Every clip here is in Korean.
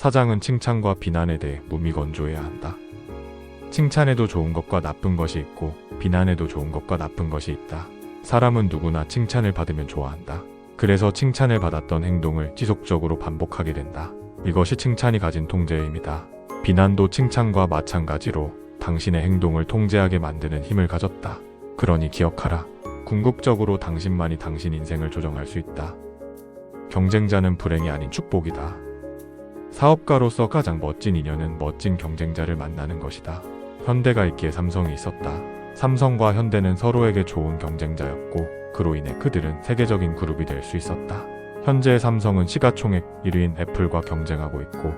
사장은 칭찬과 비난에 대해 무미건조해야 한다. 칭찬에도 좋은 것과 나쁜 것이 있고 비난에도 좋은 것과 나쁜 것이 있다. 사람은 누구나 칭찬을 받으면 좋아한다. 그래서 칭찬을 받았던 행동을 지속적으로 반복하게 된다. 이것이 칭찬이 가진 통제의 힘이다. 비난도 칭찬과 마찬가지로 당신의 행동을 통제하게 만드는 힘을 가졌다. 그러니 기억하라. 궁극적으로 당신만이 당신 인생을 조정할 수 있다. 경쟁자는 불행이 아닌 축복이다. 사업가로서 가장 멋진 인연은 멋진 경쟁자를 만나는 것이다. 현대가 있기에 삼성이 있었다. 삼성과 현대는 서로에게 좋은 경쟁자였고 그로 인해 그들은 세계적인 그룹이 될 수 있었다. 현재의 삼성은 시가총액 1위인 애플과 경쟁하고 있고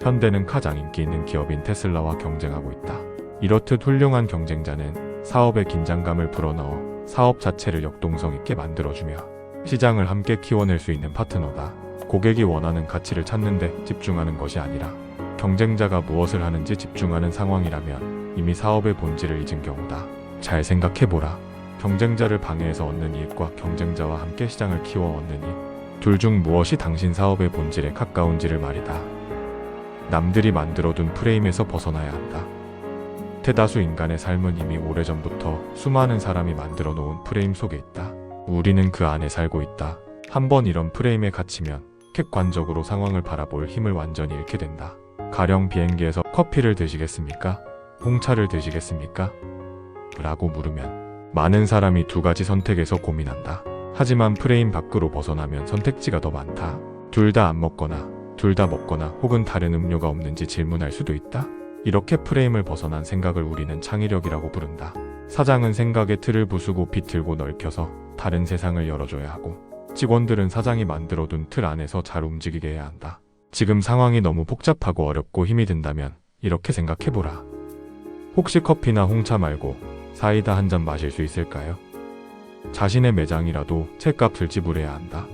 현대는 가장 인기 있는 기업인 테슬라와 경쟁하고 있다. 이렇듯 훌륭한 경쟁자는 사업의 긴장감을 불어넣어 사업 자체를 역동성 있게 만들어주며 시장을 함께 키워낼 수 있는 파트너다. 고객이 원하는 가치를 찾는데 집중하는 것이 아니라 경쟁자가 무엇을 하는지 집중하는 상황이라면 이미 사업의 본질을 잊은 경우다. 잘 생각해보라. 경쟁자를 방해해서 얻는 이익과 경쟁자와 함께 시장을 키워 얻는 이익. 둘 중 무엇이 당신 사업의 본질에 가까운지를 말이다. 남들이 만들어둔 프레임에서 벗어나야 한다. 대다수 인간의 삶은 이미 오래전부터 수많은 사람이 만들어 놓은 프레임 속에 있다. 우리는 그 안에 살고 있다. 한번 이런 프레임에 갇히면 객관적으로 상황을 바라볼 힘을 완전히 잃게 된다. 가령 비행기에서 커피를 드시겠습니까? 홍차를 드시겠습니까? 라고 물으면 많은 사람이 두 가지 선택에서 고민한다. 하지만 프레임 밖으로 벗어나면 선택지가 더 많다. 둘 다 안 먹거나 둘 다 먹거나 혹은 다른 음료가 없는지 질문할 수도 있다. 이렇게 프레임을 벗어난 생각을 우리는 창의력이라고 부른다. 사장은 생각의 틀을 부수고 비틀고 넓혀서 다른 세상을 열어줘야 하고 직원들은 사장이 만들어둔 틀 안에서 잘 움직이게 해야 한다. 지금 상황이 너무 복잡하고 어렵고 힘이 든다면 이렇게 생각해보라. 혹시 커피나 홍차 말고 사이다 한 잔 마실 수 있을까요? 자신의 매장이라도 죗값을 지불해야 한다.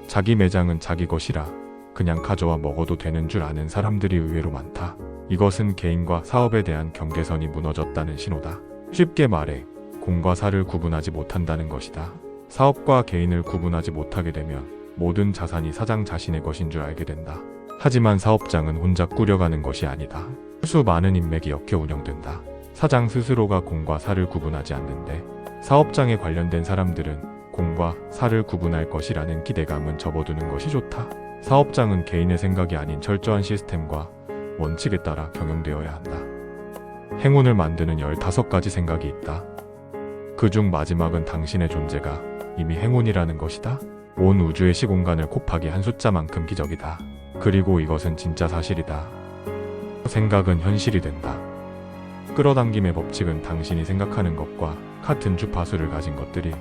자기 매장은 자기 것이라 그냥 가져와 먹어도 되는 줄 아는 사람들이 의외로 많다. 이것은 개인과 사업에 대한 경계선이 무너졌다는 신호다. 쉽게 말해 공과 사를 구분하지 못한다는 것이다. 사업과 개인을 구분하지 못하게 되면 모든 자산이 사장 자신의 것인 줄 알게 된다. 하지만 사업장은 혼자 꾸려가는 것이 아니다. 수많은 인맥이 엮여 운영된다. 사장 스스로가 공과 사를 구분하지 않는데 사업장에 관련된 사람들은 공과 사를 구분할 것이라는 기대감은 접어두는 것이 좋다. 사업장은 개인의 생각이 아닌 철저한 시스템과 원칙에 따라 경영되어야 한다. 행운을 만드는 15가지 생각이 있다. 그중 마지막은 당신의 존재가 이미 행운이라는 것이다. 온 우주의 시공간을 곱하기 한 숫자만큼 기적이다. 그리고 이것은 진짜 사실이다. 생각은 현실이 된다. 끌어당김의 법칙은 당신이 생각하는 것과 같은 주파수를 가진 것들이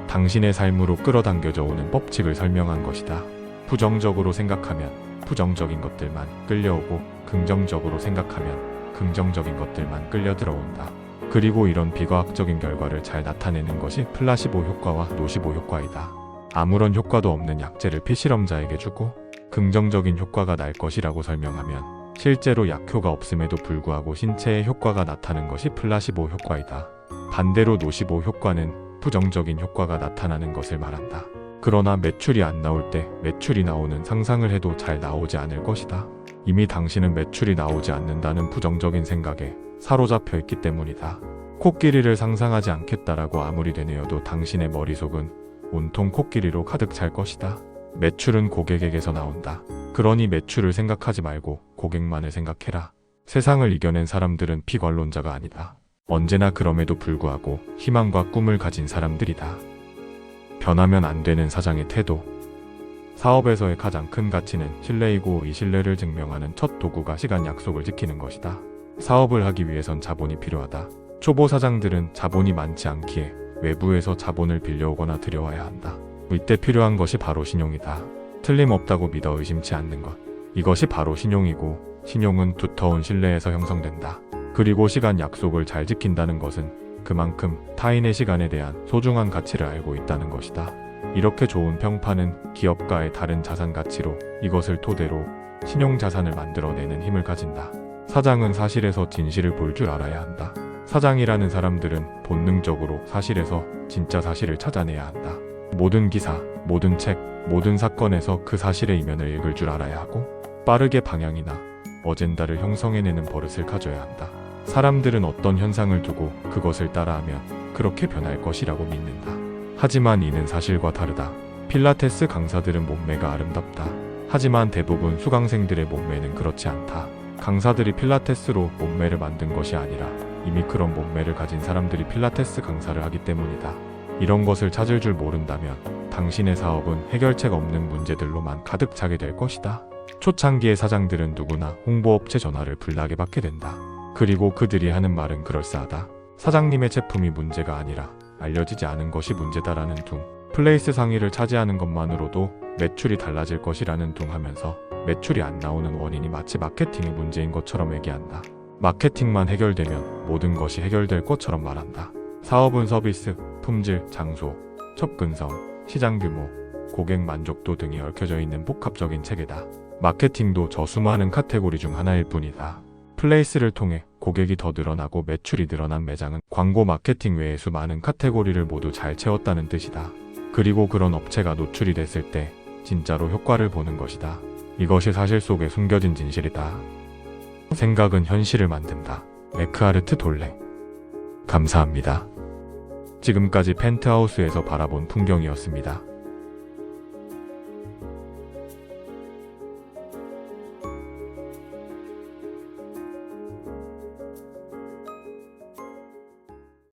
당신의 삶으로 끌어당겨져 오는 법칙을 설명한 것이다. 부정적으로 생각하면 부정적인 것들만 끌려오고 긍정적으로 생각하면 긍정적인 것들만 끌려 들어온다. 그리고 이런 비과학적인 결과를 잘 나타내는 것이 플라시보 효과와 노시보 효과이다. 아무런 효과도 없는 약재를 피실험자에게 주고 긍정적인 효과가 날 것이라고 설명하면 실제로 약효가 없음에도 불구하고 신체에 효과가 나타나는 것이 플라시보 효과이다. 반대로 노시보 효과는 부정적인 효과가 나타나는 것을 말한다. 그러나 매출이 안 나올 때 매출이 나오는 상상을 해도 잘 나오지 않을 것이다. 이미 당신은 매출이 나오지 않는다는 부정적인 생각에 사로잡혀 있기 때문이다. 코끼리를 상상하지 않겠다라고 아무리 되뇌어도 당신의 머릿속은 온통 코끼리로 가득 찰 것이다. 매출은 고객에게서 나온다. 그러니 매출을 생각하지 말고 고객만을 생각해라. 세상을 이겨낸 사람들은 비관론자가 아니다. 언제나 그럼에도 불구하고 희망과 꿈을 가진 사람들이다. 변하면 안 되는 사장의 태도. 사업에서의 가장 큰 가치는 신뢰이고 이 신뢰를 증명하는 첫 도구가 시간 약속을 지키는 것이다. 사업을 하기 위해선 자본이 필요하다. 초보 사장들은 자본이 많지 않기에 외부에서 자본을 빌려오거나 들여와야 한다. 이때 필요한 것이 바로 신용이다. 틀림없다고 믿어 의심치 않는 것. 이것이 바로 신용이고 신용은 두터운 신뢰에서 형성된다. 그리고 시간 약속을 잘 지킨다는 것은 그만큼 타인의 시간에 대한 소중한 가치를 알고 있다는 것이다. 이렇게 좋은 평판은 기업가의 다른 자산 가치로 이것을 토대로 신용자산을 만들어내는 힘을 가진다. 사장은 사실에서 진실을 볼 줄 알아야 한다. 사장이라는 사람들은 본능적으로 사실에서 진짜 사실을 찾아내야 한다. 모든 기사, 모든 책, 모든 사건에서 그 사실의 이면을 읽을 줄 알아야 하고 빠르게 방향이나 어젠다를 형성해내는 버릇을 가져야 한다. 사람들은 어떤 현상을 두고 그것을 따라하면 그렇게 변할 것이라고 믿는다. 하지만 이는 사실과 다르다. 필라테스 강사들은 몸매가 아름답다. 하지만 대부분 수강생들의 몸매는 그렇지 않다. 강사들이 필라테스로 몸매를 만든 것이 아니라 이미 그런 몸매를 가진 사람들이 필라테스 강사를 하기 때문이다. 이런 것을 찾을 줄 모른다면 당신의 사업은 해결책 없는 문제들로만 가득 차게 될 것이다. 초창기의 사장들은 누구나 홍보업체 전화를 불나게 받게 된다. 그리고 그들이 하는 말은 그럴싸하다. 사장님의 제품이 문제가 아니라 알려지지 않은 것이 문제다라는 둥. 플레이스 상위를 차지하는 것만으로도 매출이 달라질 것이라는 둥 하면서 매출이 안 나오는 원인이 마치 마케팅의 문제인 것처럼 얘기한다. 마케팅만 해결되면 모든 것이 해결될 것처럼 말한다. 사업은 서비스, 품질, 장소, 접근성, 시장 규모, 고객 만족도 등이 얽혀져 있는 복합적인 체계다. 마케팅도 저 수많은 카테고리 중 하나일 뿐이다. 플레이스를 통해 고객이 더 늘어나고 매출이 늘어난 매장은 광고 마케팅 외의 수많은 카테고리를 모두 잘 채웠다는 뜻이다. 그리고 그런 업체가 노출이 됐을 때 진짜로 효과를 보는 것이다. 이것이 사실 속에 숨겨진 진실이다. 생각은 현실을 만든다. 에크하르트 돌레. 감사합니다. 지금까지 펜트하우스에서 바라본 풍경이었습니다.